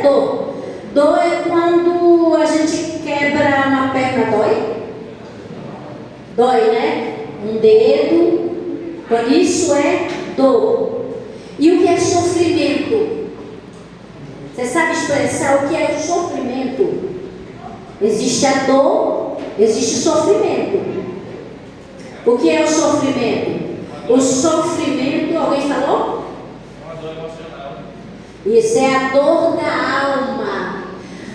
dor? Dor é quando a gente quebra uma perna, dói? Dói, né? Um dedo. Então isso é dor. E o que é sofrimento? Você sabe expressar o que é o sofrimento? Existe a dor, existe o sofrimento. O que é o sofrimento? O sofrimento, alguém falou? Uma dor emocional. Isso é a dor da alma.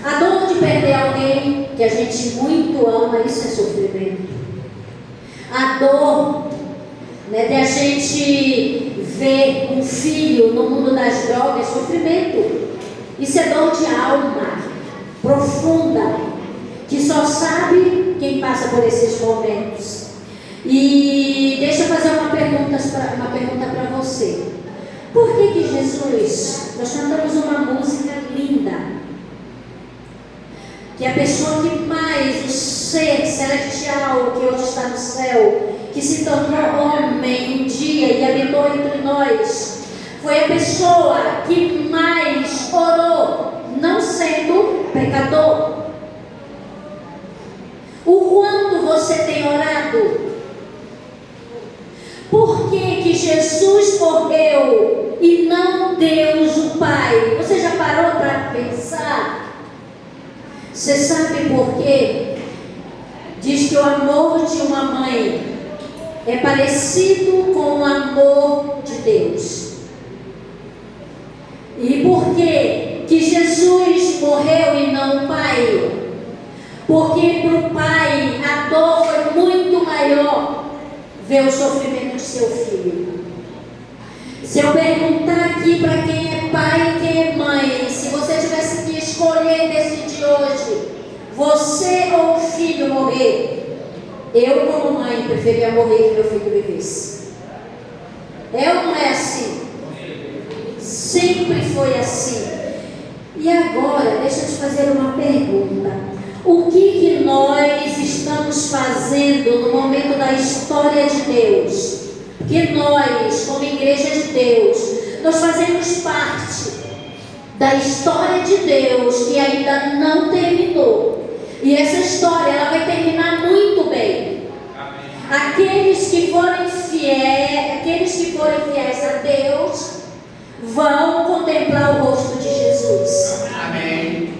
A dor de perder alguém que a gente muito ama, isso é sofrimento. A dor, né, de a gente ver um filho no mundo das drogas, é sofrimento. Isso é dor de alma profunda, que só sabe quem passa por esses momentos. E deixa eu fazer uma pergunta para você. Por que Jesus, nós cantamos uma música linda, que a pessoa que mais, o ser celestial que hoje está no céu, que se tornou homem um dia e habitou entre nós, foi a pessoa que mais orou, não sendo pecador. O quanto você tem orado? Por que Jesus morreu e não Deus o Pai? Você já parou para pensar? Você sabe por quê? Diz que o amor de uma mãe é parecido com o amor de Deus. E por que Jesus morreu e não o Pai? Porque para o Pai a dor foi muito maior ver o sofrimento de seu filho. Se eu perguntar aqui para quem é pai e quem é mãe, se você tivesse que escolher nesse dia hoje, você ou o filho morrer, eu como mãe preferia morrer que meu filho vivesse. É ou não é assim? Sempre foi assim. E agora, deixa eu te fazer uma pergunta. O que nós estamos fazendo no momento da história de Deus? Que nós, como igreja de Deus, nós fazemos parte da história de Deus que ainda não terminou. E essa história, ela vai terminar muito bem. Aqueles que forem fiéis a Deus vão contemplar o rosto de Jesus. Amém.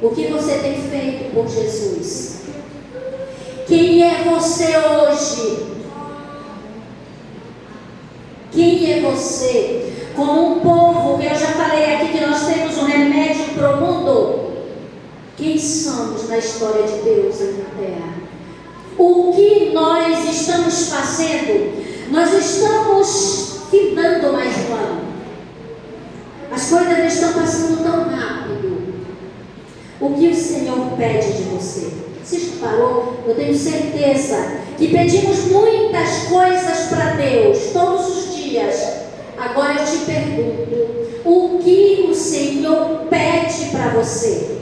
O que você tem feito por Jesus? Quem é você hoje? Quem é você? Como um povo, que eu já falei aqui que nós temos um remédio para o mundo. Quem somos na história de Deus aqui na terra? O que nós estamos fazendo? Nós estamos findando mais um ano. As coisas não estão passando tão rápido. O que o Senhor pede de você? Você já parou? Eu tenho certeza que pedimos muitas coisas para Deus todos os dias. Agora eu te pergunto, o que o Senhor pede para você?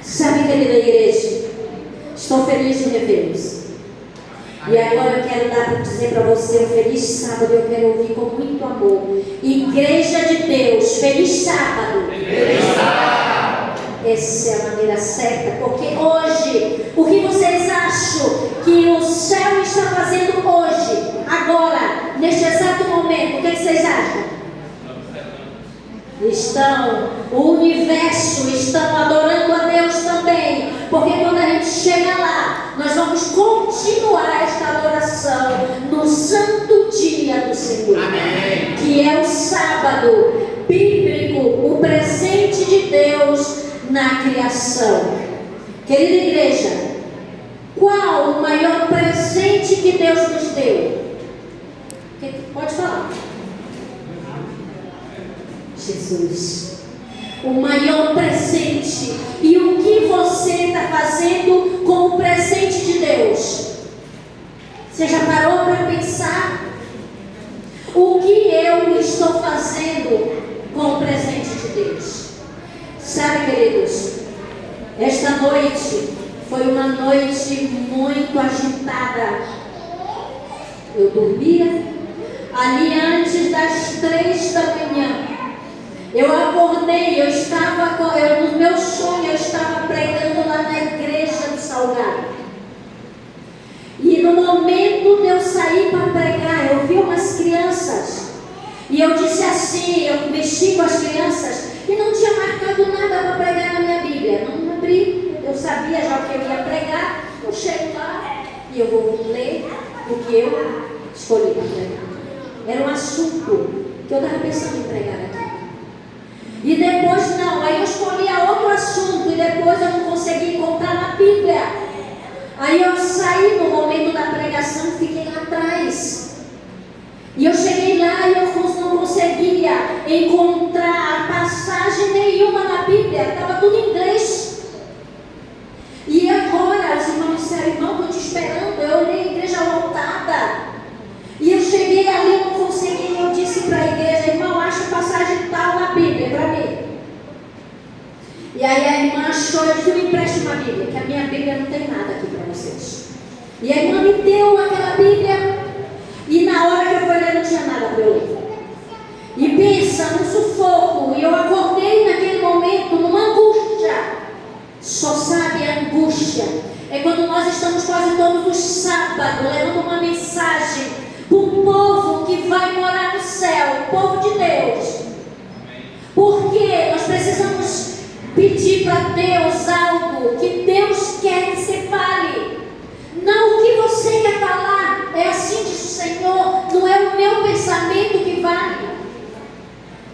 Sabe, querida igreja, estou feliz de revê-los. E agora eu quero dizer para você um feliz sábado. Eu quero ouvir com muito amor. Igreja de Deus, feliz sábado. Feliz sábado. Essa é a maneira certa, porque hoje, o que vocês acham que o céu está fazendo hoje, agora, neste exato momento? O que vocês acham? O universo estão adorando a Deus também, porque quando a gente chega lá, nós vamos continuar esta adoração no santo dia do Senhor. Amém. Que é o sábado bíblico, o presente de Deus na criação. Querida igreja, qual o maior presente que Deus nos deu? Pode falar. Jesus. O maior presente. E o que você está fazendo com o presente de Deus? Você já parou para pensar? O que eu estou fazendo com o presente de Deus? Sabe, queridos, esta noite foi uma noite muito agitada. Eu dormia ali antes das 3 da manhã. Eu acordei, no meu sonho eu estava pregando lá na igreja do Salgado. E no momento de eu sair para pregar, eu vi umas crianças. E eu disse assim, eu mexi com as crianças e não tinha marcado nada para pregar na minha Bíblia. Não abri, eu sabia já o que eu ia pregar. Eu chego lá e eu vou ler o que eu escolhi para pregar. Era um assunto que eu estava pensando em pregar aqui. E depois não, aí eu escolhia outro assunto e depois eu não consegui encontrar na Bíblia. Aí eu saí no momento da pregação e fiquei lá atrás. E eu cheguei lá e eu não conseguia encontrar passagem nenhuma na Bíblia, estava tudo em inglês. E agora os irmãos disseram, irmão, estou te esperando. Eu olhei a igreja lotada. E eu cheguei ali, eu não consegui, eu disse para a igreja, irmão, acha passagem tal na Bíblia para mim. E aí a irmã achou, eu disse, me empreste uma Bíblia, que a minha Bíblia não tem nada aqui para vocês. E a irmã me deu aquela Bíblia, e na hora que eu fui ler não tinha nada para eu ler. E pensa, num sufoco, e eu acordei naquele momento, numa angústia. Só sabe a angústia. É quando nós estamos quase todos os sábados, levando uma mensagem para um povo que vai morar no céu, o povo de Deus. Porque nós precisamos pedir para Deus algo que Deus quer que você fale. Não o que você quer falar. É assim diz o Senhor. Não é o meu pensamento que vale.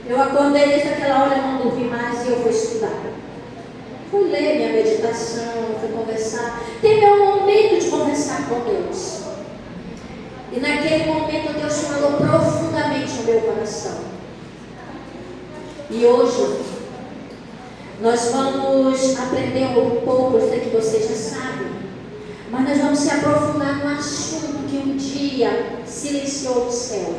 Eu acordei desde aquela hora, não dormi mais e eu fui estudar. Fui ler minha meditação, fui conversar. Tem meu momento de conversar com Deus. E naquele momento Deus falou profundamente no meu coração. E hoje nós vamos aprender um pouco, eu sei que vocês já sabem, mas nós vamos se aprofundar no assunto que um dia silenciou o céu.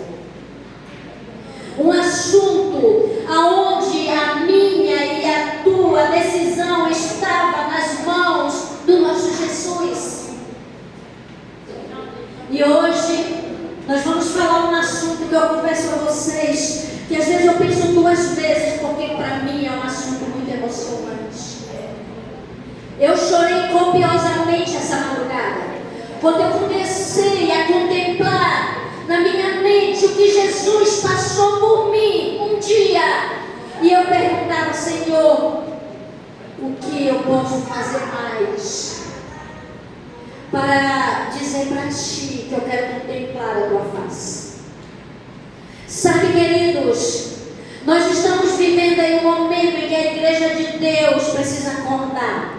Um assunto aonde a minha e a tua decisão estava nas mãos do nosso Jesus. E hoje nós vamos falar um assunto que eu confesso a vocês, que às vezes eu penso duas vezes, porque para mim é um assunto muito emocionante. Eu chorei copiosamente essa madrugada, quando eu comecei a contemplar na minha mente o que Jesus passou por mim um dia. E eu perguntava, Senhor, o que eu posso fazer mais para dizer para Ti que eu quero contemplar a Tua face? Sabe, queridos, nós estamos vivendo aí um momento em que a igreja de Deus precisa acordar.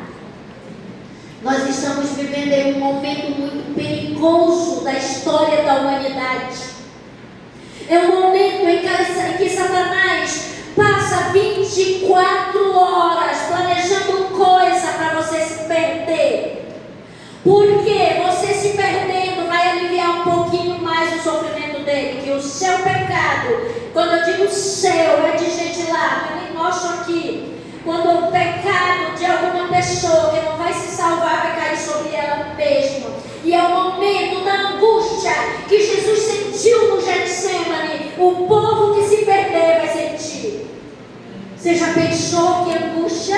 Nós estamos vivendo aí um momento muito perigoso da história da humanidade. É um momento em que Satanás passa 24 horas planejando coisa para você se perder. Porque você se perdendo vai aliviar um pouquinho mais o sofrimento dele, que o seu pecado, quando eu digo seu, é de gente lá, eu nem mostro aqui. Quando o pecado de alguma pessoa que não vai se salvar vai cair sobre ela mesma. E é o momento da angústia que Jesus sentiu no Getsemane. O povo que se perder vai sentir. Você já pensou que angústia?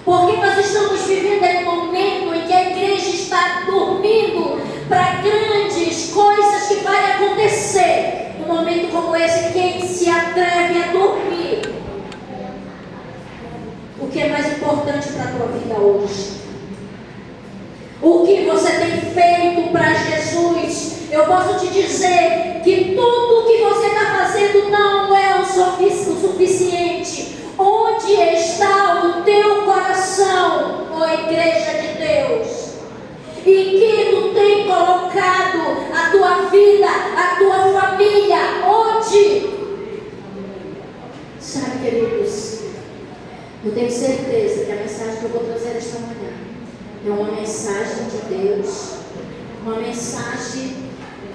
Porque nós estamos vivendo em um momento em que a igreja está dormindo para grandes coisas que vai acontecer. Um momento como esse, quem se atreve a dormir? O que é mais importante para a tua vida hoje? O que você tem feito para Jesus? Eu posso te dizer que tudo o que você está fazendo não é o suficiente. Onde está o teu coração, ó igreja de Deus? Em que tu tem colocado a tua vida, a tua família? Onde? Sabe, queridos, eu tenho certeza que a mensagem que eu vou trazer esta manhã é uma mensagem de Deus, uma mensagem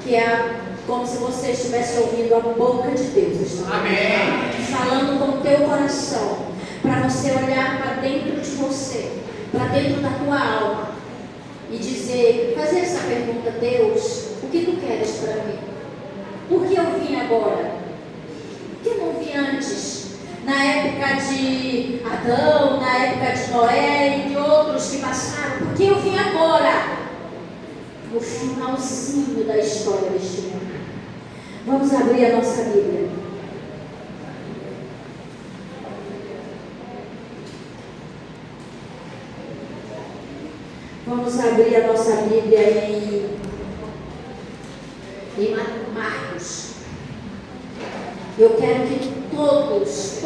que é como se você estivesse ouvindo a boca de Deus. Amém. Falando com o teu coração, para você olhar para dentro de você, para dentro da tua alma e dizer, fazer essa pergunta: Deus, o que tu queres para mim? Por que eu vim agora? Por que eu não vim antes? época de Adão, na época de Noé e de outros que passaram, porque eu vim agora, no finalzinho da história deste mundo. Vamos abrir a nossa Bíblia. Vamos abrir a nossa Bíblia em Marcos. Eu quero que todos,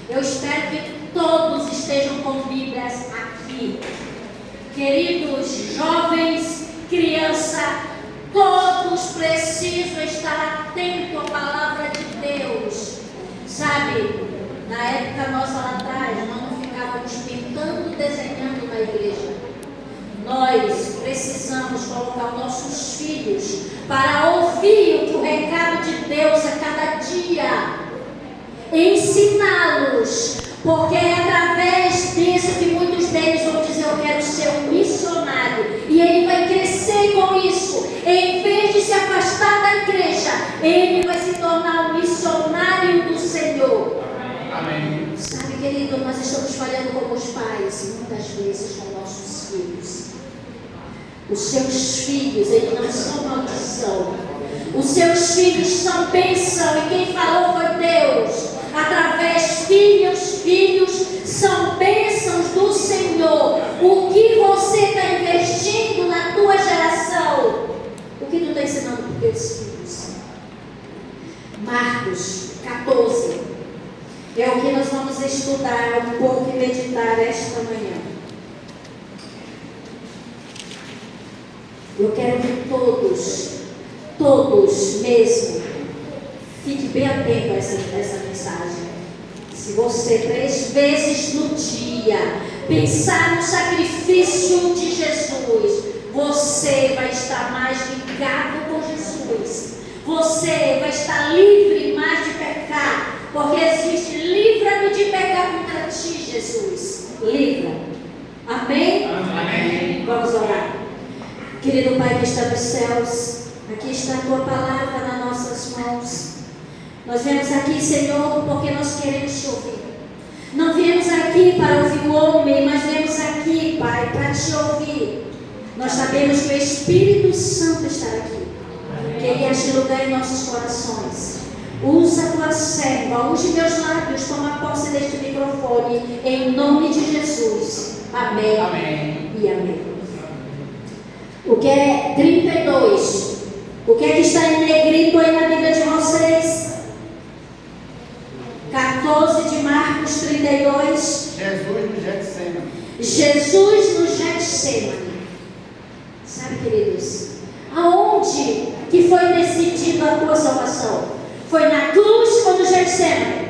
eu espero que todos estejam com Bíblias aqui. Queridos jovens, criança, todos precisam estar atentos à palavra de Deus. Sabe, na época nossa lá atrás, nós não ficávamos pintando, desenhando na igreja. Nós precisamos colocar nossos filhos para ouvir o recado de Deus a cada dia, ensiná-los, porque é através disso que muitos deles vão dizer: eu quero ser um missionário, e ele vai crescer com isso. Em vez de se afastar da igreja, ele vai se tornar um missionário do Senhor. Amém. Sabe, querido, nós estamos falhando como os pais, muitas vezes com nossos filhos. Os seus filhos, eles não são maldição. Os seus filhos são bênção. E quem falou foi Deus. Através filhos são bênçãos do Senhor. O que você está investindo na tua geração? O que tu está ensinando para os teus filhos? Marcos 14. É o que nós vamos estudar um pouco e meditar esta manhã. Eu quero que todos mesmo, fique bem atento a essa mensagem. Se você 3 vezes no dia pensar no sacrifício de Jesus, você vai estar mais ligado com Jesus. Você vai estar livre mais de pecar, porque existe: livra-me de pecar contra ti, Jesus. Livra. Amém? Amém. Vamos orar. Querido Pai que está nos céus, aqui está a Tua palavra nas nossas mãos. Nós viemos aqui, Senhor, porque nós queremos Te ouvir. Não viemos aqui para ouvir o homem, mas viemos aqui, Pai, para Te ouvir. Nós sabemos que o Espírito Santo está aqui, que Ele ache lugar em nossos corações. Usa a Tua serva, unge meus lábios, toma posse deste microfone, em nome de Jesus. Amém. Amém. E amém. O que é 32? O que é que está em negrito aí na Bíblia de vocês? 14 de Marcos 32. Jesus no Getsemane. Jesus no Getsemane. Sabe, queridos, aonde que foi decidido a tua salvação? Foi na cruz ou no Getsemane?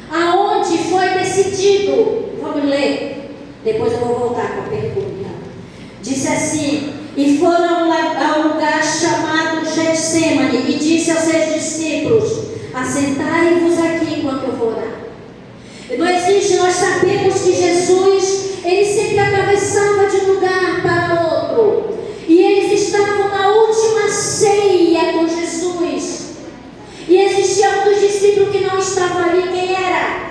Aonde foi decidido? Vamos ler. Depois eu vou voltar com a pergunta. Disse assim: e foram a um lugar chamado Getsemane, e disse aos seus discípulos: assentai-vos aqui enquanto eu vou orar. Não existe, nós sabemos que Jesus, ele sempre atravessava de um lugar para outro, e eles estavam na última ceia com Jesus, e existia um dos discípulos que não estava ali. Quem era?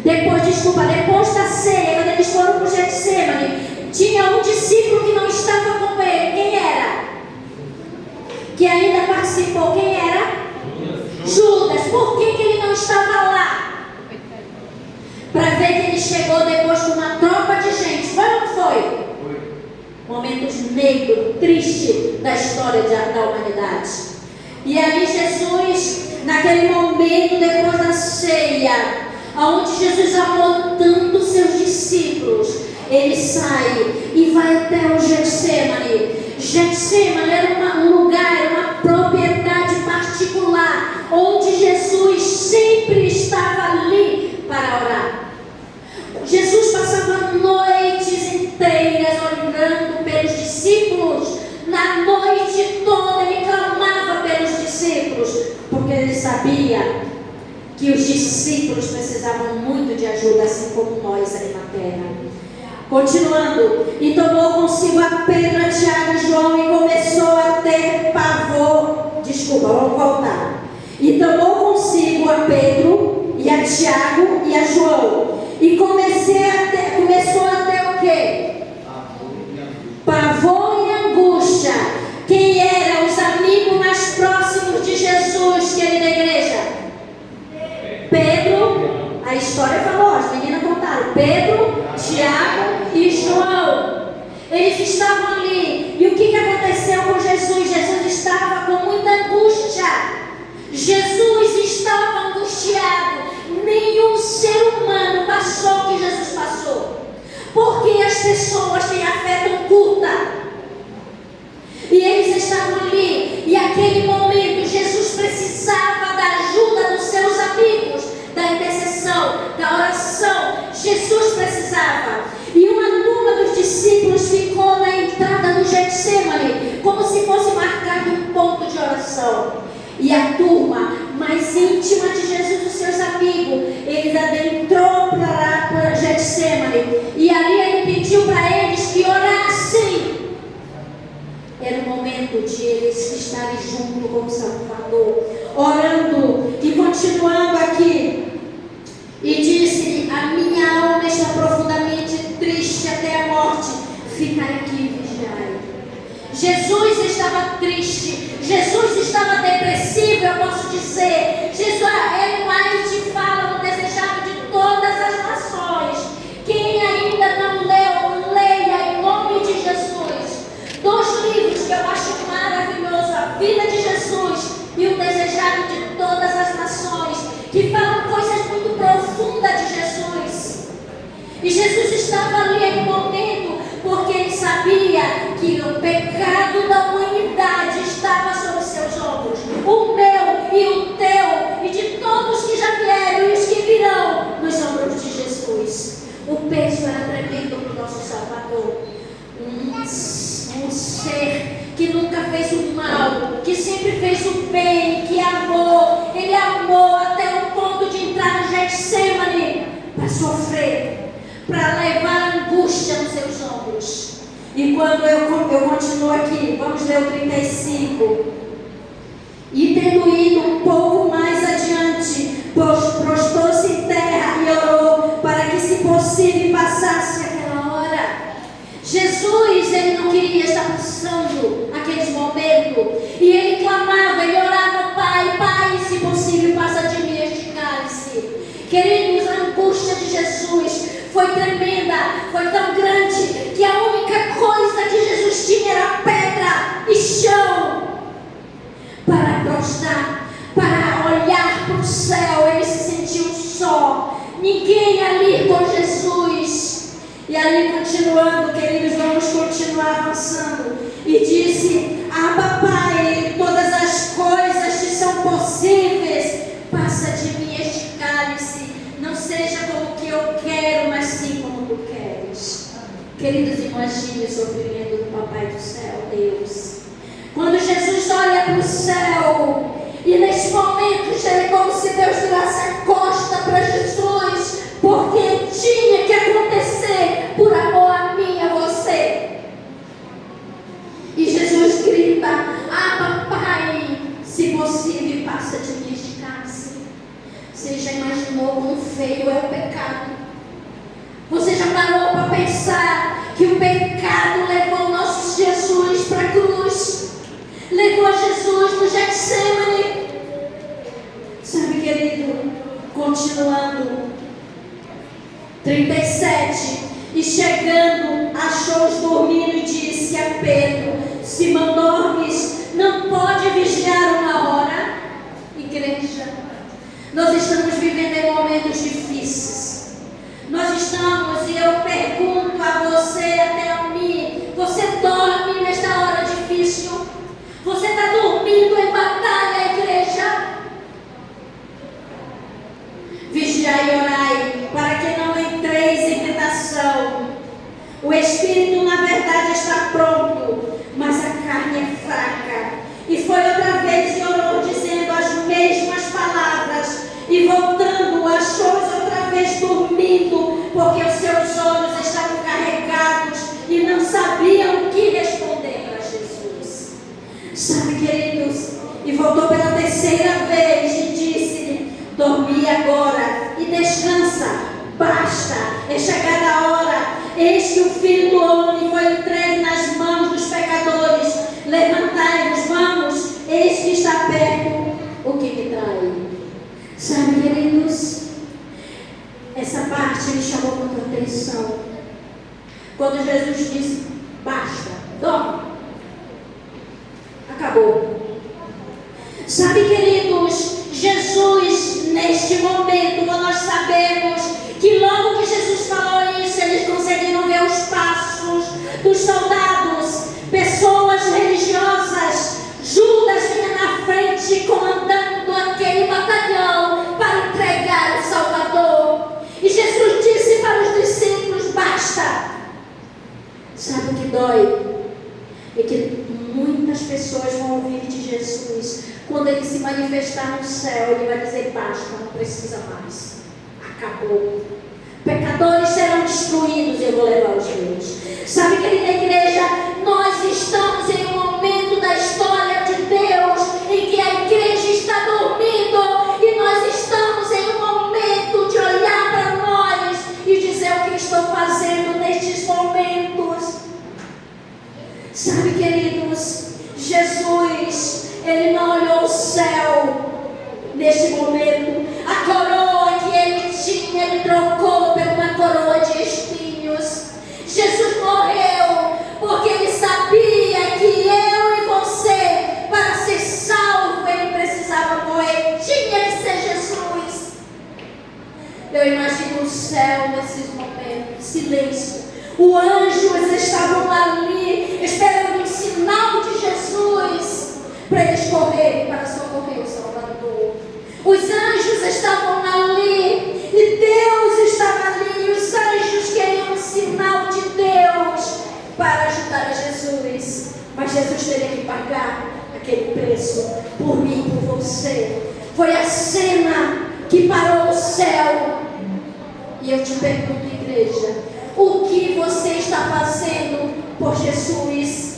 Depois da ceia, quando eles foram para o Getsemane, tinha um discípulo que não estava com ele. Quem era? Que ainda participou. Quem era? Judas. Por que ele não estava lá? Para ver que ele chegou depois com uma tropa de gente. Foi ou não foi? Momentos negros, tristes da história da humanidade. E ali Jesus, naquele momento, depois da ceia, onde Jesus amou tanto seus discípulos, ele sai e vai até o Getsemane. Getsemane era um lugar, uma propriedade particular, onde Jesus sempre estava ali para orar. Jesus passava noites inteiras orando pelos discípulos. Na noite toda ele clamava pelos discípulos, porque ele sabia que os discípulos precisavam muito de ajuda, assim como nós aí na terra. Continuando, e tomou consigo a Pedro, a Tiago e João, e começou a ter pavor. Desculpa, vamos voltar. E tomou consigo a Pedro, e a Tiago e a João. E começou a ter o quê? Pavor e angústia. Quem eram os amigos mais próximos de Jesus, querida igreja? Pedro, a história falou, as meninas contaram. Pedro, Tiago e João. Eles estavam ali. E o que aconteceu com Jesus? Jesus estava com muita angústia. Jesus estava angustiado. Nenhum ser humano passou o que Jesus passou. Porque as pessoas têm a fé tão curta. E eles estavam ali. E aquele momento Jesus precisava da ajuda dos seus amigos, da intercessão, da oração. Jesus precisava. E uma turma dos discípulos ficou na entrada do Getsemane, como se fosse marcado um ponto de oração. E a turma mais íntima de Jesus, os seus amigos, ele adentrou para lá, para Getsemane. E ali ele pediu para eles que orassem. Era o momento de eles estarem junto com o Salvador, orando e continuando aqui. E disse: a minha alma está profundamente triste até a morte. Ficai aqui e vigiai. Jesus estava triste. Jesus estava depressivo, eu posso dizer. Jesus, ele mais te fala no desejado de todas as nações. Quem ainda não leu, leia em nome de Jesus. 2 livros que eu acho maravilhoso: A Vida de Jesus e O Desejado de Todas as Nações, que falam coisas muito profundas de Jesus. E Jesus estava ali em um momento, porque ele sabia que o pecado da humanidade estava sobre seus ombros. O meu e o teu, e de todos que já vieram e os que virão, nos ombros de Jesus. O peso era tremendo para o nosso Salvador. Um ser que nunca fez o mal, que sempre fez o bem, que amou. Ele amou até o ponto de entrar no Getsemane para sofrer, para levar angústia nos seus ombros. E quando eu continuo aqui, vamos ler o 35. E tendo ido um pouco mais adiante, prostrou-se em terra e orou para que, se possível, passasse aquela hora. Jesus, ele não queria estar passando aqueles momentos. E ele clamava, ele orava: Pai, Pai, se possível, passa de mim este cálice. Queridos, a angústia de Jesus foi tremenda, foi tão grande, que a única coisa que Jesus tinha era pedra e chão para prostrar, para olhar para o céu. Ele se sentiu só, ninguém ali com Jesus. E ali, continuando, queridos, vamos continuar avançando. E disse: Abba, Pai, todas as coisas te são possíveis, passa de mim este cálice, não seja como que eu quero, mas sim como tu queres. Queridos, imagine o sofrimento do Papai do céu, Deus. Quando Jesus olha para o céu, e nesse momento é como se Deus virasse a costa para Jesus, porque tinha que acontecer por amor a mim e a você. E Jesus grita: Abba, Pai, se possível, passa de mim este cálice. Você já imaginou quão feio é o pecado? Você já parou para pensar que o pecado levou nosso Jesus para a cruz? Levou Jesus no Getsemane? Sabe, querido, continuando, 37. E chegando, achou-os dormindo e disse a Pedro: Simão, dormes? Não pode vigiar uma hora? Igreja, nós estamos vivendo em momentos difíceis. Nós estamos, e eu pergunto a você, até a mim: você dorme nesta hora difícil? Você está dormindo em batalha, igreja? Vigiai e orai, para que não entreis em tentação. O espírito, na verdade, está pronto, mas a carne é fraca. E foi outra vez e orou, dizendo as mesmas palavras. E voltando, achou-os outra vez dormindo, porque os seus olhos estavam carregados e não sabiam o que responder para Jesus. Sabe, queridos, e voltou pela terceira vez e disse-lhe: Dormi agora e descansa. Basta, é chegada a hora. Eis que o Filho do Homem foi entregue nas mãos dos pecadores. Levantai-vos, vamos, eis que está perto o que me trai. Sabe, queridos, essa parte me chamou muita atenção. Quando Jesus disse, basta, dorme. Acabou. Sabe, queridos, Jesus, neste momento, nós sabemos que logo que Jesus falou isso, eles conseguiram ver os passos dos soldados, pessoas religiosas. Judas vinha na frente, comandando aquele batalhão para entregar o Salvador. E Jesus disse para os discípulos, basta. Sabe o que dói? É que muitas pessoas vão ouvir de Jesus. Quando ele se manifestar no céu, ele vai dizer, basta, não precisa mais. Acabou. Pecadores serão destruídos e eu vou levar os meus. Sabe, querida igreja, nós estamos em um momento da história de Deus em que a igreja está dormindo e nós estamos em um momento de olhar para nós e dizer o que estou fazendo nestes momentos. Sabe, queridos, Jesus, ele não olhou o céu neste momento. A coroa que ele tinha, ele trocou por uma coroa de espinhos. Jesus morreu porque ele sabia que eu e você, para ser salvo, ele precisava morrer. Tinha que ser Jesus. Eu imagino o céu nesses momentos, silêncio. Os anjos estavam ali esperando um sinal de Jesus para eles correrem para socorrer o Salvador. Os anjos estavam ali e Deus estava ali. E os anjos queriam um sinal de Deus para ajudar a Jesus. Mas Jesus teria que pagar aquele preço por mim e por você. Foi a cena que parou o céu. E eu te pergunto, igreja, o que você está fazendo por Jesus?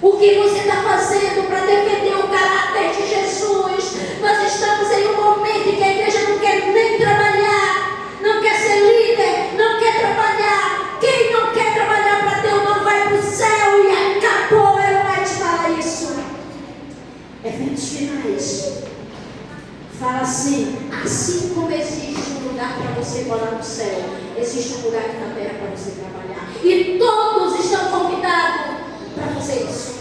O que você está fazendo para defender o caráter de Jesus? Nós estamos em um momento em que a igreja não quer nem trabalhar, não quer ser líder, não quer trabalhar. Quem não quer trabalhar para Deus não vai para o céu e acabou. Eu vou te falar isso. Eventos finais. Fala assim como existe um lugar para você morar no céu, existe um lugar aqui na terra para você trabalhar. E todos estão convidados para fazer isso.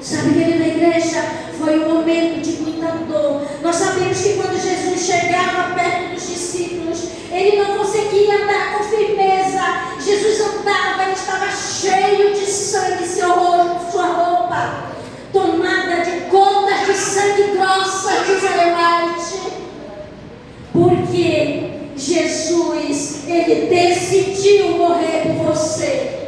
Sabe, querida igreja, foi um momento de muita dor. Nós sabemos que quando Jesus chegava perto dos discípulos, ele não conseguia andar com firmeza. Jesus andava, ele estava cheio de sangue, sua roupa tomada de gotas de sangue grossas de Israelite. Porque Jesus, ele decidiu morrer por você.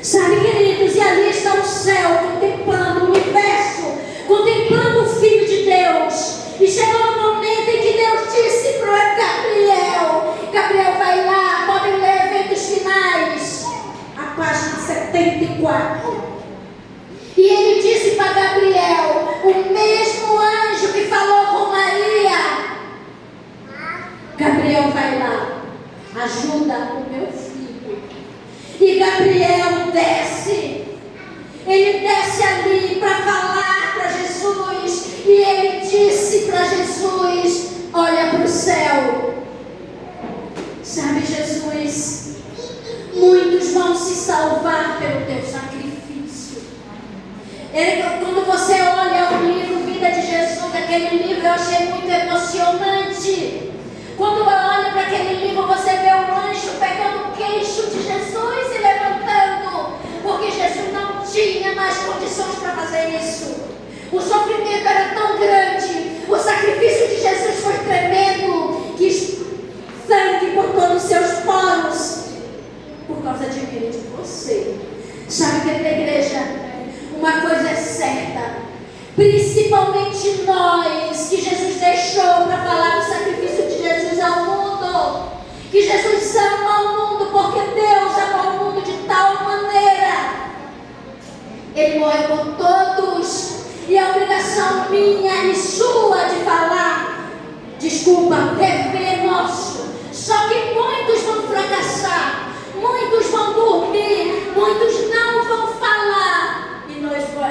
Sabe, queridos, e ali está o céu contemplando o universo, contemplando o Filho de Deus. E chegou o momento em que Deus disse para Gabriel: Gabriel, vai lá, podem ler Eventos Finais, a página 74. E ele disse para Gabriel, o mesmo anjo que falou com Maria: Gabriel, vai lá, ajuda o meu filho. E Gabriel desce. Ele desce ali para falar para Jesus. E ele disse para Jesus: olha para o céu. Sabe, Jesus, muitos vão se salvar pelo teu sacrifício. Quando você olha o livro Vida de Jesus, aquele livro eu achei muito emocionante. Quando olha para aquele livro, você vê o anjo pegando o queixo de Jesus e levantando, porque Jesus não tinha mais condições para fazer isso. O sofrimento era tão grande, o sacrifício de Jesus foi tremendo, que sangue por todos os seus poros, por causa de mim e de você. Sabe, querida igreja, uma coisa é certa, principalmente nós, que Jesus deixou para falar do sacrifício de Jesus ao mundo, que Jesus ama o mundo porque Deus ama o mundo de tal maneira. Ele morreu por todos, e a obrigação minha e sua de falar de desculpa, dever nosso. Só que muitos vão fracassar, muitos vão dormir, muitos não vão falar. E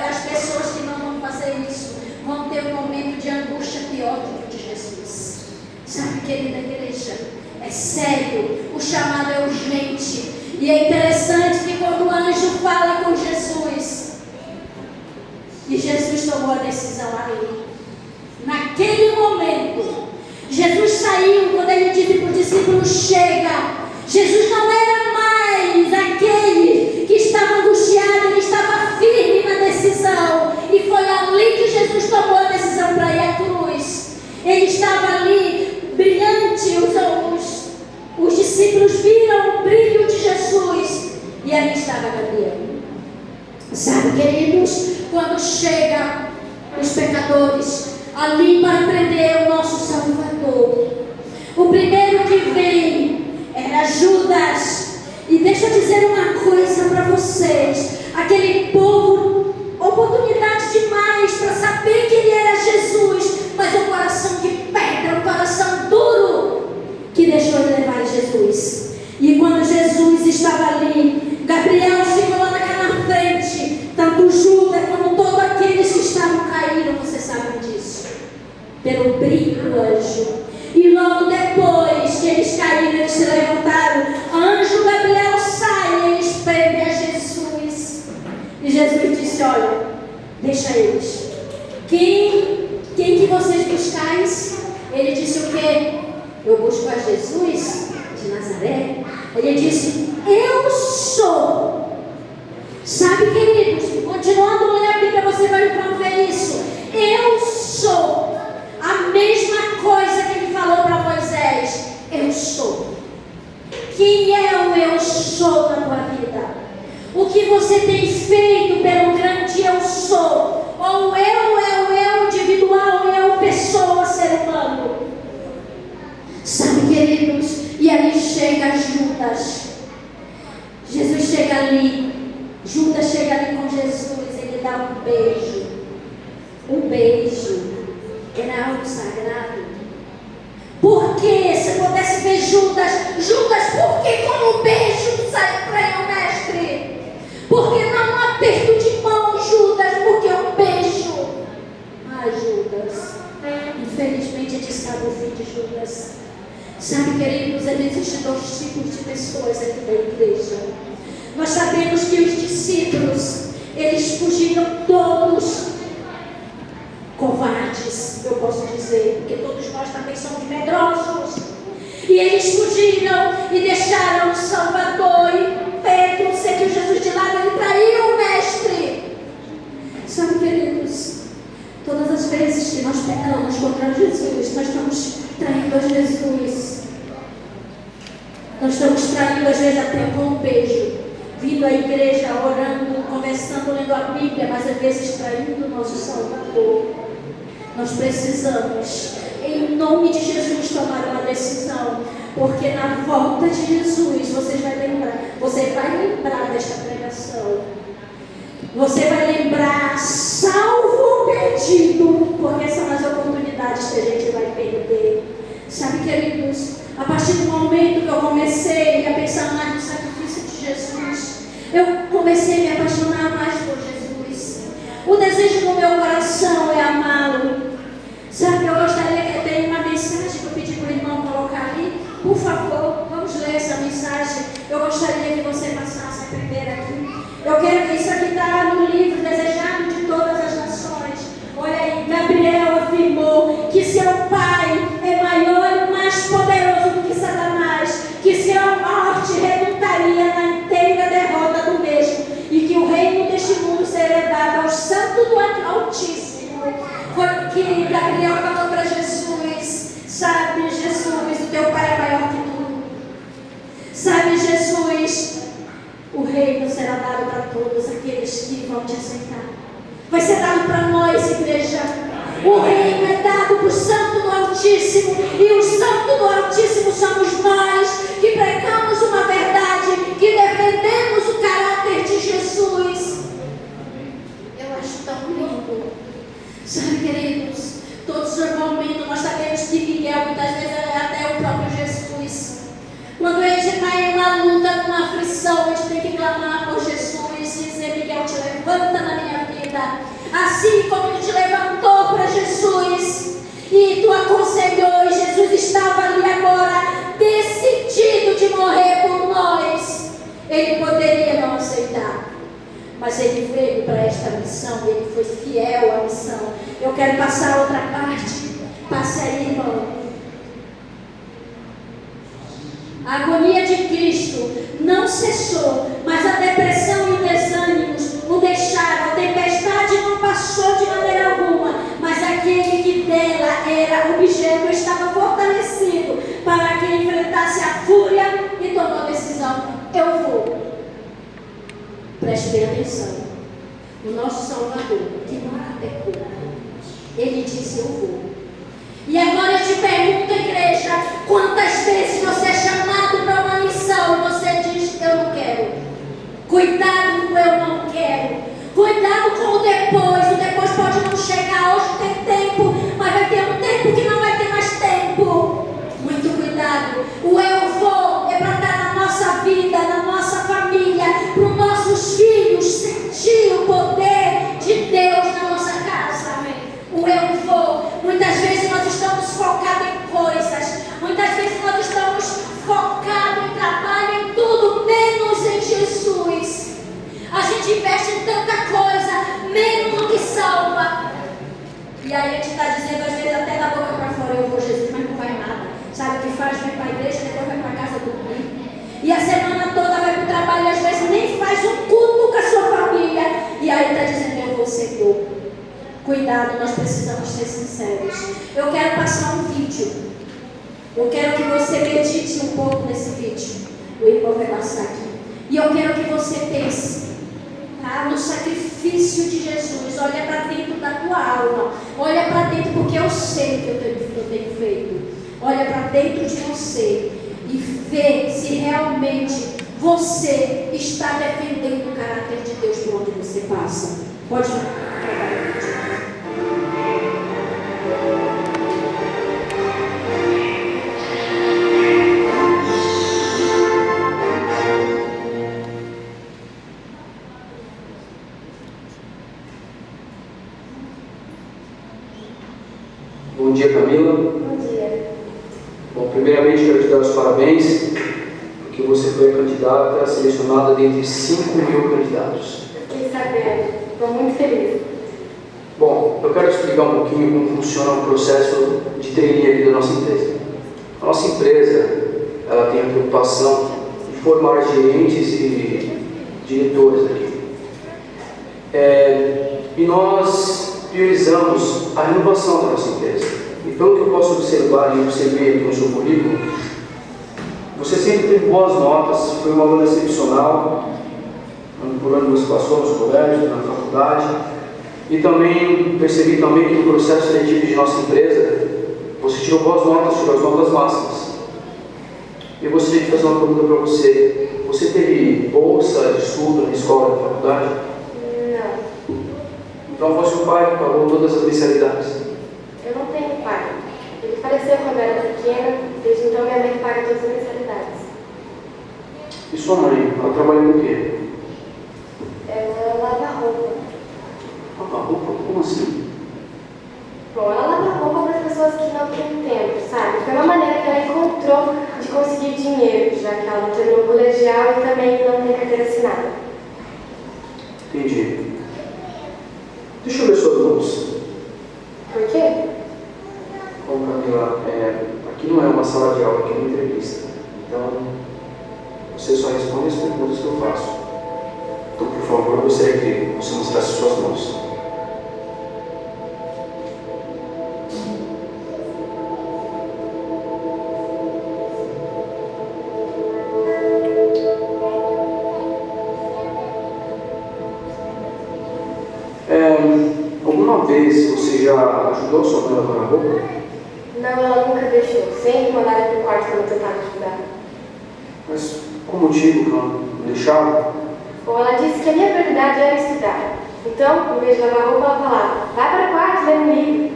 as pessoas que não vão fazer isso vão ter um momento de angústia pior do que o de Jesus. Sabe, querida igreja, é sério, o chamado é urgente. E é interessante que quando o anjo fala com Jesus, e Jesus tomou a decisão ali, naquele momento, Jesus saiu. Quando ele disse para o discípulo: chega, Jesus não era mais aquele que estava angustiado, ele estava firme na decisão. E foi ali que Jesus tomou a decisão para ir à cruz. Ele estava ali, brilhante, os discípulos viram o brilho de Jesus, e ali estava Gabriel. Sabe, queridos, quando chega os pecadores ali para prender o nosso Salvador, o primeiro que vem era Judas. E deixa eu dizer uma coisa para vocês: aquele povo, oportunidade demais para saber que ele era Jesus, mas o coração de pedra, o coração duro, que deixou de levar Jesus. E quando Jesus estava ali, Gabriel ficou lá na frente. Tanto Judas como todos aqueles que estavam caíram, vocês sabem disso, pelo brilho do anjo. E logo depois que eles caíram, eles se levantaram, anjo Gabriel sai e eles prendem a Jesus. E Jesus disse: olha, deixa eles. Quem que vocês buscais? Ele disse o quê? Eu busco a Jesus de Nazaré. Ele disse: eu sou. Sabe, queridos, continuando a ler a Bíblia, você vai ver isso. Eu sou. A mesma coisa que ele falou para Moisés. Eu sou. Quem é o eu sou na tua vida? O que você tem feito pelo grande eu sou? Ou eu é o eu individual, eu pessoa, ser humano? Sabe, queridos, e ali chega Judas. Jesus chega ali. Judas chega ali com Jesus, ele dá um beijo. Um beijo era algo sagrado. Por que? Se pudesse ver Judas, por que com um beijo sai para o mestre? Porque não um aperto de mão, Judas, porque um beijo. Ah, Judas, infelizmente é descado o fim de Judas. Sabe, queridos, existem dois tipos de pessoas aqui da igreja. Nós sabemos que os discípulos, eles fugiram todos covardes, eu posso dizer, porque todos nós também somos medrosos. E eles fugiram e deixaram o Salvador. E Pedro seguiu Jesus de lado, ele traiu o mestre. Sabe, queridos, todas as vezes que nós pecamos contra Jesus, nós estamos traindo a Jesus. Nós estamos traindo às vezes até com um beijo. Vindo à igreja, orando, conversando, lendo a Bíblia, mas às vezes traindo o nosso Salvador. Nós precisamos, em nome de Jesus, tomar uma decisão, porque na volta de Jesus, você vai lembrar desta pregação. Você vai lembrar, salvo ou perdido, porque são as oportunidades que a gente vai perder. Sabe, queridos, a partir do momento que eu comecei a pensar mais no sacrifício de Jesus, eu comecei a me apaixonar mais por Jesus. O desejo do meu coração é amá-lo. Sabe, eu gostaria que tenha uma mensagem que eu pedi para o irmão colocar ali. Por favor, vamos ler essa mensagem. Eu gostaria que você passasse a primeira aqui. Eu quero que isso aqui está no livro Desejado de Todas as Nações. Olha aí, Gabriel afirmou que seu pai é maior e mais poderoso do que Satanás, que sua morte redundaria na inteira derrota do mesmo, e que o reino deste mundo seria dado aos santos do Altíssimo. Foi o que Gabriel falou para Jesus. Sabe, Jesus, o teu pai é maior que tudo. Sabe, Jesus, o reino será dado para todos aqueles que vão te aceitar. Vai ser dado para nós, igreja. O reino é dado para o santo do Altíssimo, e o santo do Altíssimo somos nós, que pregamos uma verdade, que defendemos o caráter de Jesus. Eu acho tão lindo. Sabe, queridos, todos os momentos nós sabemos que Miguel numa aflição, a gente tem que clamar por Jesus e dizer: Miguel, te levanta na minha vida. Assim como Ele te levantou para Jesus e tu aconselhou, e Jesus estava ali agora decidido de morrer por nós, Ele poderia não aceitar, mas Ele veio para esta missão, Ele foi fiel à missão. Eu quero passar a outra parte. Passe aí, irmão. A agonia de Cristo não cessou, mas a depressão e o desânimo o deixaram. A tempestade não passou de maneira alguma, mas aquele que dela era objeto estava fortalecido para que enfrentasse a fúria e tomou a decisão: eu vou. Preste bem atenção. O nosso Salvador, que nunca pecou, Ele disse: eu vou. E agora eu te pergunto, igreja, quantas vezes você é chamado para uma missão e você diz: eu não quero. Cuidado com eu não quero. Cuidado com o depois. O depois pode não chegar. Hoje tem tempo, mas vai ter um tempo que não vai ter mais tempo. Muito cuidado. O eu vou é para dar na nossa vida, na nossa família, para os nossos filhos sentir o poder de Deus na nossa casa. O eu vou. Muitas vezes nós estamos focados em coisas. Muitas vezes nós estamos focados em trabalho, em tudo, menos em Jesus. A gente investe em tanta coisa, menos no que salva. E aí a gente está dizendo, às vezes até da boca para fora: eu vou, Jesus, mas não vai nada. Sabe o que faz? Vem para a igreja, depois vai para casa dormir. E a semana toda vai para o trabalho, às vezes nem faz um culto com a sua família. E aí está dizendo: eu vou, Senhor. Cuidado, nós precisamos ser sinceros. Eu quero passar um vídeo. Eu quero que você medite um pouco nesse vídeo. O irmão vai passar aqui. E eu quero que você pense, tá, no sacrifício de Jesus. Olha para dentro da tua alma. Olha para dentro, porque eu sei o que eu tenho feito. Olha para dentro de você e vê se realmente você está defendendo o caráter de Deus por onde você passa. Pode trabalhar. Bom dia, Camila. Bom dia. Bom, primeiramente quero te dar os parabéns, porque você foi a candidata selecionada dentre 5.000 candidatos. Fiquei sabendo, estou muito feliz. Bom, eu quero explicar um pouquinho como funciona o processo de trainee aqui da nossa empresa. A nossa empresa, ela tem a preocupação de formar gerentes e diretores aqui. E nós priorizamos a renovação da nossa empresa. E pelo que eu posso observar e observei aqui no seu currículo, você sempre teve boas notas, foi uma aluna excepcional, por onde você passou nos colégios, na faculdade. E também percebi também que no processo seletivo de nossa empresa, você tirou boas notas, tirou as notas máximas. E eu gostaria de fazer uma pergunta para você. Você teve bolsa de estudo na escola, na faculdade? Não, Então foi seu pai que pagou todas as mensalidades? eu não tenho pai. Ele faleceu quando eu era pequena, desde então minha mãe paga todas as mensalidades. E sua mãe, ela trabalha com o quê? Ela lava roupa. Lava roupa? Como assim? Bom, ela lava roupa para as pessoas que não têm tempo, sabe? Foi uma maneira que ela encontrou de conseguir dinheiro, já que ela não terminou o colegial e também não tem carteira assinada. Entendi. Deixa eu ver suas mãos. Por quê? Bom, Camila, aqui não é uma sala de aula, aqui é uma entrevista. Então, você só responde as perguntas que eu faço. Então, por favor, eu gostaria que você mostrasse suas mãos. Alguma vez você já ajudou sua mãe a lavar a roupa? Não, ela nunca deixou. Sempre mandava para o quarto quando eu tentava ajudar. Mas qual motivo que ela não deixava? Bom, ela disse que a minha prioridade era estudar. Então, em vez de lavar roupa, ela falava: vai para o quarto, lê um livro.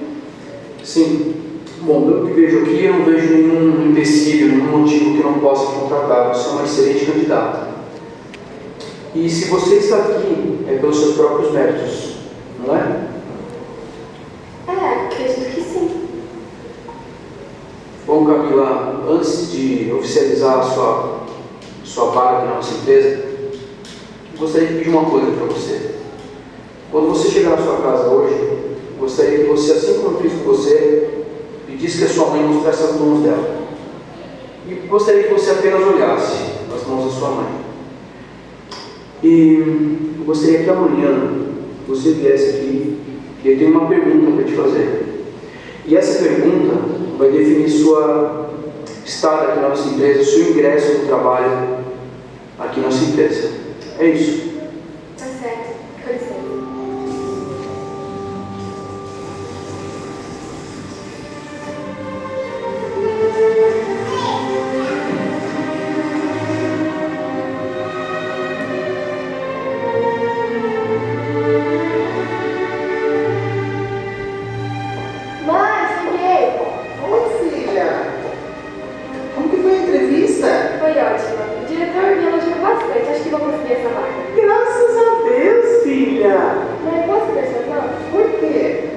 Sim. Bom, pelo que vejo aqui, eu não vejo nenhum empecilho, nenhum motivo que eu não possa contratar. Você é uma excelente candidata. E se você está aqui, é pelos seus próprios méritos, não é? Acredito que sim. Bom, Camila, antes de oficializar a sua vaga aqui na nossa empresa, gostaria de pedir uma coisa para você. Quando você chegar na sua casa hoje, gostaria que você, assim como eu fiz com você, pedisse que a sua mãe mostrasse as mãos dela. E gostaria que você apenas olhasse as mãos da sua mãe. E eu gostaria que amanhã você viesse aqui e eu tenho uma pergunta para te fazer. E essa pergunta vai definir sua estada aqui na nossa empresa, seu ingresso no trabalho aqui na nossa empresa. É isso. Tá certo. Com licença. Mãe, cheguei. Oi, filha. Como que foi a entrevista? Foi ótima. O diretor me elogiou bastante. Acho que vou conseguir essa vaga. Graças a Deus, filha. Mãe, posso ver suas mãos? Por quê?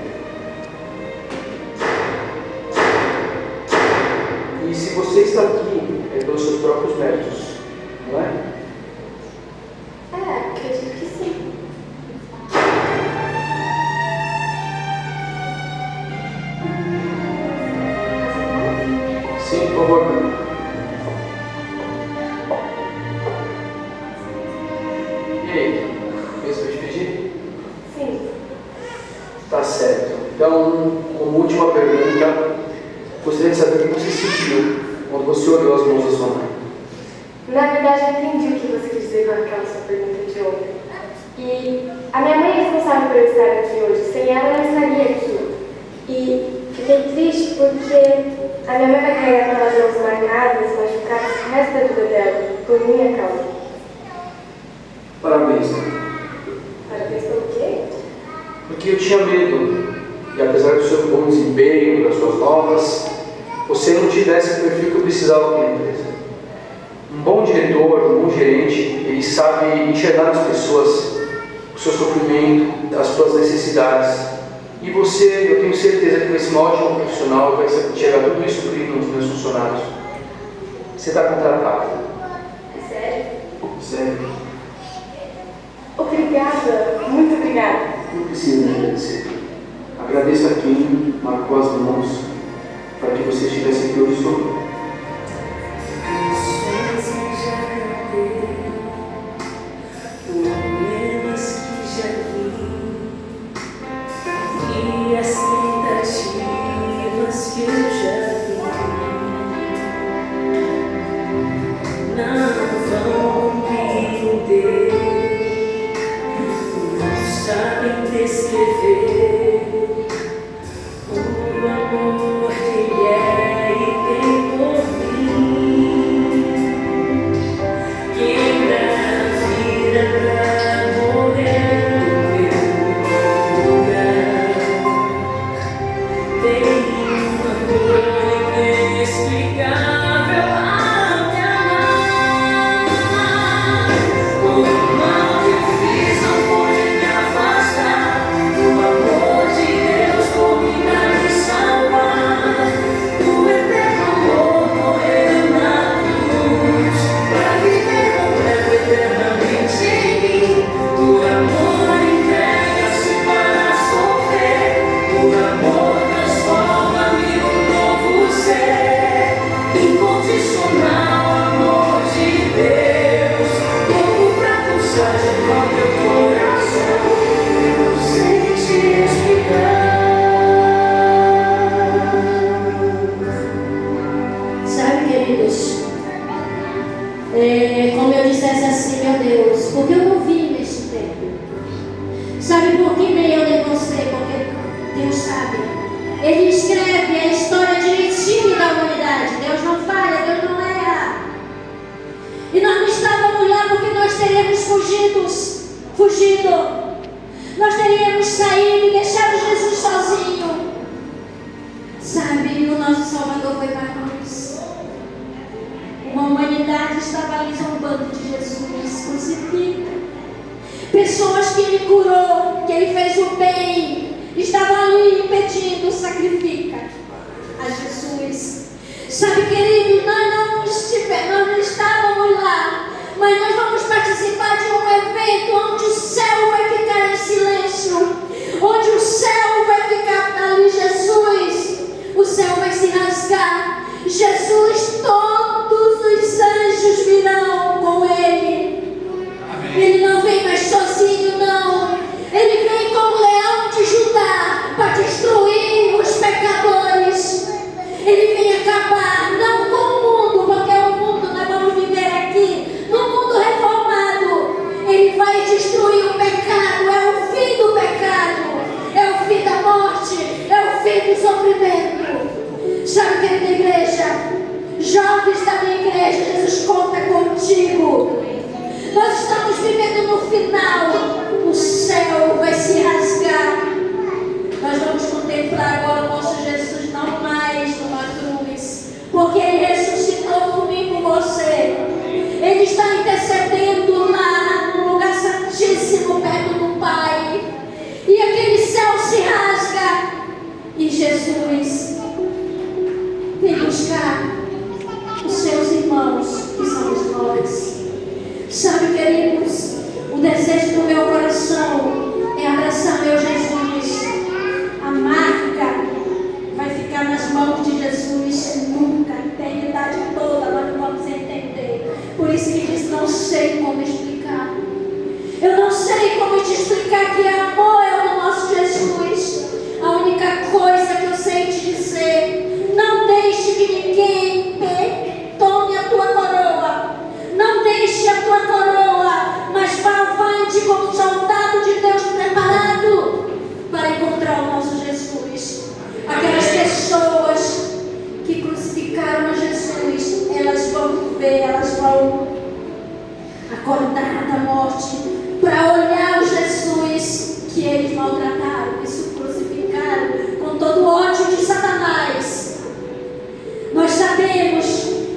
E se você está aqui, é pelos seus próprios méritos, não é? Acredito que sim. Sim, por favor, Camila. E aí, fez o que eu te pedi? Sim. Tá certo. Então, como última pergunta, gostaria de saber o que você sentiu quando você olhou as mãos da sua mãe. Na verdade, eu entendi o que você quis dizer com aquela sua pergunta de ontem. E a minha mãe é responsável por eu estar aqui hoje. Sem ela, eu não estaria aqui. E fiquei triste porque a minha mãe vai carregar aquelas mãos marcadas, machucadas, o resto da vida dela, por minha causa. Parabéns. Parabéns pelo quê? Porque eu tinha medo, e apesar do seu bom desempenho, das suas notas, você não tivesse o perfil que eu precisava para a empresa. Um bom diretor, um bom gerente, ele sabe enxergar as pessoas, o seu sofrimento, as suas necessidades. E você, eu tenho certeza que vai ser um ótimo profissional e vai enxergar tudo isso suprindo nos meus funcionários. Você está contratado. É sério? Sério. Obrigada, muito obrigada. Não precisa me agradecer. Agradeço a quem marcou as mãos para que você estivesse aqui hoje sobre. Como eu dissesse assim, meu Deus, porque eu não vi nesse tempo. Sabe por que nem eu nem você? Porque Deus sabe. Ele escreve a história direitinho da humanidade. Deus não falha, Deus não erra. E nós não estávamos lá porque nós teríamos fugido. Nós teríamos saído e deixado Jesus sozinho. Sabe, o nosso Salvador foi para nós. Uma humanidade estava ali zombando de Jesus crucificado. pessoas que Ele curou, que Ele fez o bem, estavam ali pedindo, sacrifica a Jesus. Sabe, queridos, nós não estávamos lá, mas nós vamos participar de um evento onde o céu vai ficar em silêncio, onde o céu vai ficar ali, Jesus, o céu vai se rasgar, Jesus, todos os anjos virão com Ele. Amém. Ele não vem mais sozinho, não. Ele vem como leão de Judá para destruir os pecadores. Ele vem acabar, não com o mundo, porque o mundo nós vamos viver aqui, no mundo reformado. Ele vai destruir o pecado, é o fim do pecado, é o fim da morte, é o fim do sofrimento. Sabe, querida igreja, jovens da minha igreja, Jesus conta contigo. Nós estamos vivendo no final, o céu vai se rasgar. Nós vamos contemplar agora o nosso Jesus, não mais numa cruz, porque Ele ressuscitou por mim e por você. Ele está intercedendo lá no lugar santíssimo, perto do Pai. E aquele céu se rasga. E Jesus vem buscar os seus irmãos, que somos nós. Sabe, queridos, o desejo do meu coração é abraçar meu Jesus. A marca vai ficar nas mãos de Jesus nunca, a eternidade toda, nós não vamos entender. Por isso que diz, não sei como explicar. Eu não sei como te explicar que amor é o nosso Jesus. A única coisa que eu sei te dizer, não deixe que ninguém tome a tua coroa. Não deixe a tua coroa, mas vá avante como soldado de Deus preparado para encontrar o nosso Jesus. Aquelas pessoas que crucificaram a Jesus, elas vão ver, elas vão acordar da morte para olhar o Jesus que eles maltrataram, que crucificaram com todo o ódio de Satanás. Nós sabemos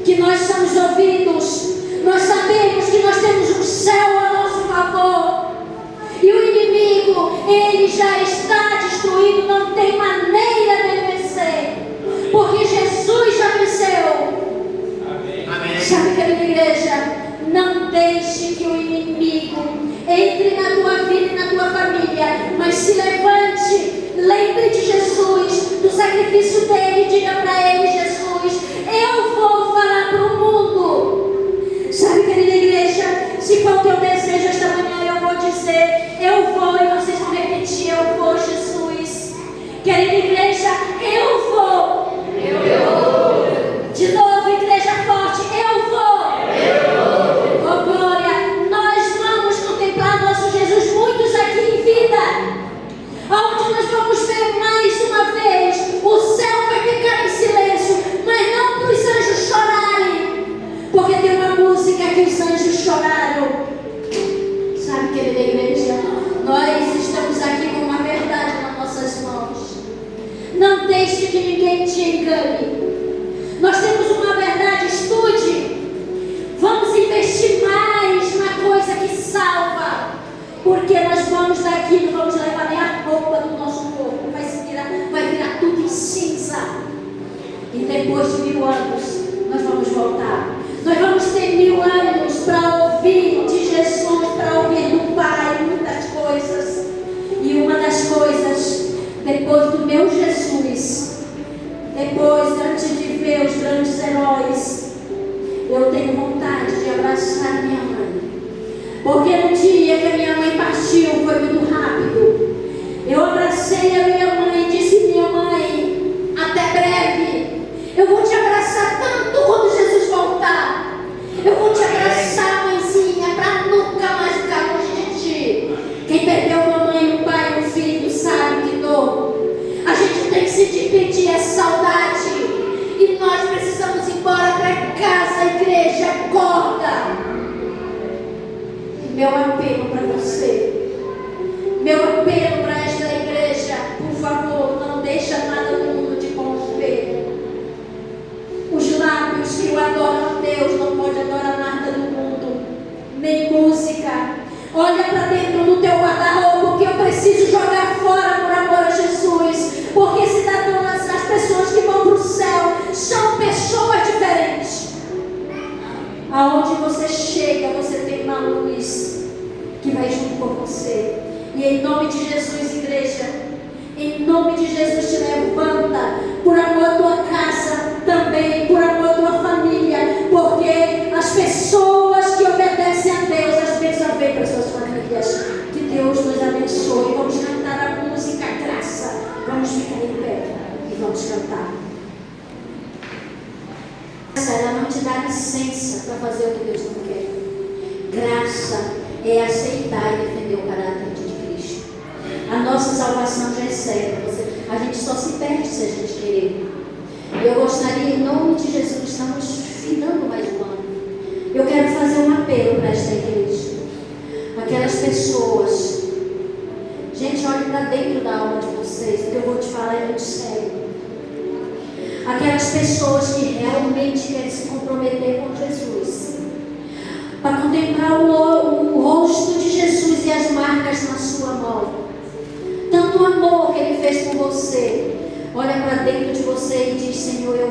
que nós somos ouvidos. Nós sabemos que nós temos um céu a nosso favor. E o inimigo, ele já está destruído, não tem maneira de vencer. Porque Jesus já venceu. Amém. Sabe, querida igreja, não deixe que o inimigo entre na tua vida e na tua família, mas se levante, lembre de Jesus, do sacrifício dele, diga para ele, Jesus, eu vou falar para o mundo. Sabe, querida igreja, se for o teu desejo esta manhã, eu vou dizer, eu vou, e vocês vão repetir, eu vou, Jesus. Querida igreja, eu vou. De novo, igreja forte, eu vou. Oh glória, nós vamos contemplar nosso Jesus, muitos aqui em vida, onde nós vamos ver mais uma vez, o céu vai ficar em silêncio, mas não para os anjos chorarem. Porque tem uma música que os anjos choraram. Sabe, querida igreja, nós estamos aqui com uma verdade nas nossas mãos. Não deixe que ninguém te engane. Nós temos uma verdade, estude. Vamos investir mais na coisa que salva. Porque nós vamos daqui, não vamos levar nem a roupa do nosso corpo. Vai virar tudo em cinza. E depois de 1000 anos, nós vamos voltar. Nós vamos ter 1000 anos para ouvir de Jesus, para ouvir do Pai, muitas coisas. E uma das coisas, depois do meu Jesus, depois, antes de ver os grandes heróis, eu tenho vontade de abraçar minha mãe. Porque no dia que a minha mãe partiu, foi muito rápido. Eu abracei a minha mãe e disse, minha mãe, até breve. Eu vou te abraçar tanto quando Jesus voltar. Eu vou te abraçar, mãezinha, para nunca mais ficar longe de ti. Quem perdeu uma mãe, um pai, um filho, sabe que dor. A gente tem que se despedir, é saudade. E nós precisamos ir embora para casa, igreja, acorda. Meu apelo para você, meu apelo para esta igreja, por favor, não deixa nada do mundo te corromper. Os lábios que o adoram a Deus não podem adorar nada do mundo, nem música. Olha para dentro do você chega, você tem uma luz que vai junto com você. E em nome de Jesus, igreja, em nome de Jesus, te levanta por amor à tua casa também, por amor à tua família, porque as pessoas que obedecem a Deus, as bênçãos vêm para suas famílias. Que Deus nos abençoe. Vamos cantar a música Graça. Vamos ficar em pé e vamos cantar. Ela não te dá licença para fazer o que Deus não quer. Graça é aceitar e defender o caráter de Cristo. A nossa salvação já é certa. A gente só se perde se a gente querer. E eu gostaria, em nome de Jesus, estamos finando mais um ano. Eu quero fazer um apelo para esta igreja. Aquelas pessoas, gente, olhe para dentro da alma de vocês, o que eu vou te falar é muito sério. Aquelas pessoas que realmente querem se comprometer com Jesus, para contemplar o rosto de Jesus e as marcas na sua mão, tanto amor que Ele fez por você. Olha para dentro de você e diz: Senhor, eu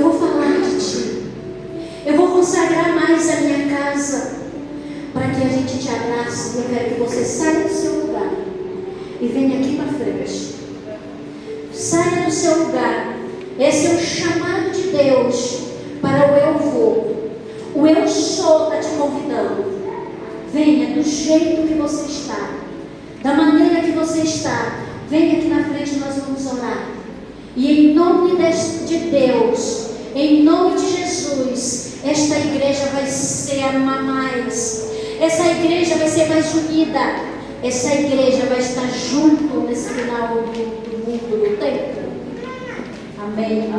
vou falar de Ti, eu vou consagrar mais a minha casa, para que a gente te abrace. Eu quero que você saia do seu lugar e venha aqui para frente. Saia do seu lugar. Esse é o chamado de Deus para o eu vou. O eu sou está te convidando. Venha do jeito que você está, da maneira que você está. Venha aqui na frente, nós vamos orar. E em nome de Deus, em nome de Jesus, esta igreja vai ser amar mais. Essa igreja vai ser mais unida. Essa igreja vai estar junto nesse final do mundo, do tempo. Amém.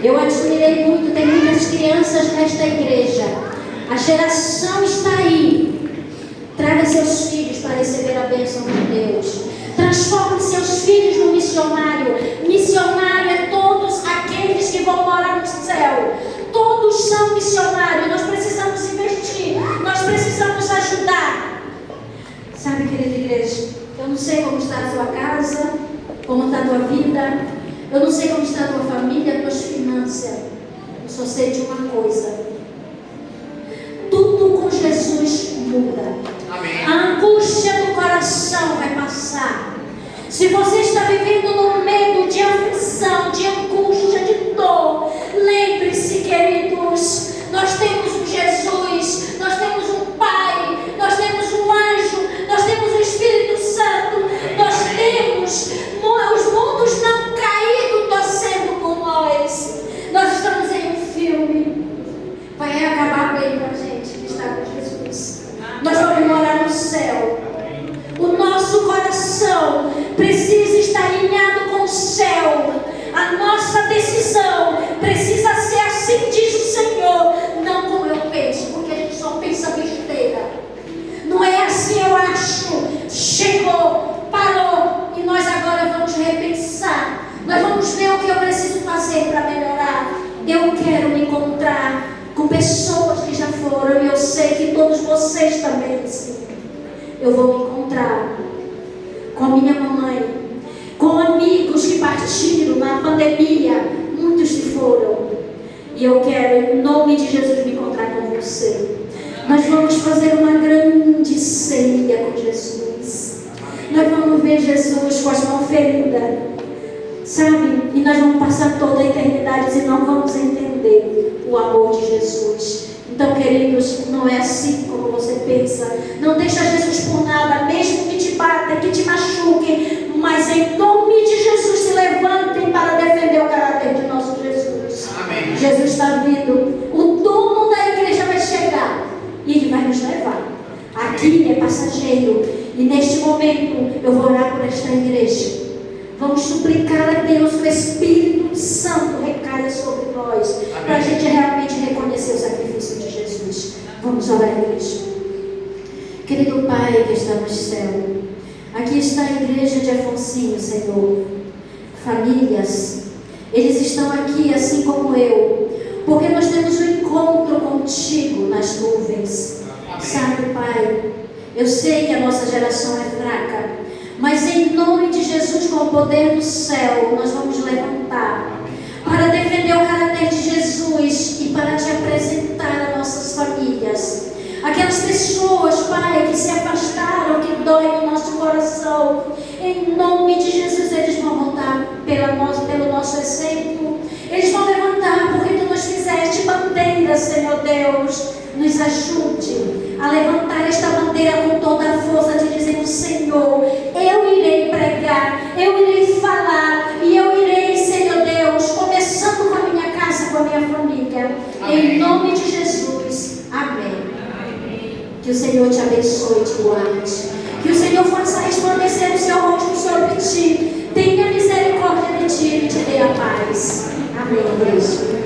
Eu admirei muito, tem muitas crianças nesta igreja. A geração está aí. Traga seus filhos para receber a bênção de Deus. Transforme seus filhos no missionário. Missionário é todos aqueles que vão morar no céu. Todos são missionários. Nós precisamos investir. Nós precisamos ajudar. Sabe, querida igreja, eu não sei como está a sua casa, como está a tua vida. Eu não sei como está a tua família, as tuas finanças. Eu só sei de uma coisa: tudo com Jesus muda. Amém. A angústia do coração vai passar. Se você está vivendo no medo de aflição, de angústia, de dor, lembre-se, queridos, nós temos um Jesus, nós temos um Pai, nós temos um anjo, nós temos o Espírito Santo, nós temos os mundos não caídos torcendo por nós. Nós estamos em um filme. Vai acabar bem com a gente que está com Jesus. Nós vamos morar no céu. O nosso coração precisa estar alinhado com o céu. A nossa decisão precisa ser assim, diz o Senhor, não como eu penso, porque a gente só pensa besteira. Não é assim, eu acho. Chegou, parou, e nós agora vamos repensar. Nós vamos ver o que eu preciso fazer para melhorar. Eu quero me encontrar com pessoas que já foram, e eu sei que todos vocês também, sim. Eu vou me encontrar com a minha mamãe, com amigos que partiram na pandemia, muitos se foram, e eu quero, em nome de Jesus, me encontrar com você. Nós vamos fazer uma grande ceia com Jesus. Nós vamos ver Jesus com as mãos feridas, sabe? E nós vamos passar toda a eternidade e não vamos entender o amor de Jesus. Então, queridos, não é assim como você pensa. Não deixa Jesus por nada, mesmo que te bata, que te machuque, mas em nome de Jesus se levantem para defender o caráter de nosso Jesus. Amém. Jesus está vindo. O dono da igreja vai chegar e Ele vai nos levar. Aqui é passageiro. E neste momento eu vou orar por esta igreja. Vamos suplicar a Deus que o Espírito Santo recaia sobre nós, para a gente realmente reconhecer o sacrifício de Jesus. Vamos orar, igreja. Querido Pai que está no céu, aqui está a igreja de Afonsinho, Senhor. Famílias, eles estão aqui assim como eu, porque nós temos um encontro contigo nas nuvens. Sabe, Pai, eu sei que a nossa geração é fraca, mas em nome de Jesus, com o poder do céu, nós vamos levantar para defender o caráter de Jesus e para te apresentar a nossa Deus, nos ajude a levantar esta bandeira com toda a força, de dizendo: Senhor, eu irei pregar, eu irei falar, e eu irei, Senhor Deus, começando com a minha casa, com a minha família. Amém. Em nome de Jesus. Amém. Que o Senhor te abençoe e te guarde. Que o Senhor faça resplandecer o seu rosto sobre ti. Tenha misericórdia de ti e te dê a paz. Amém, Deus.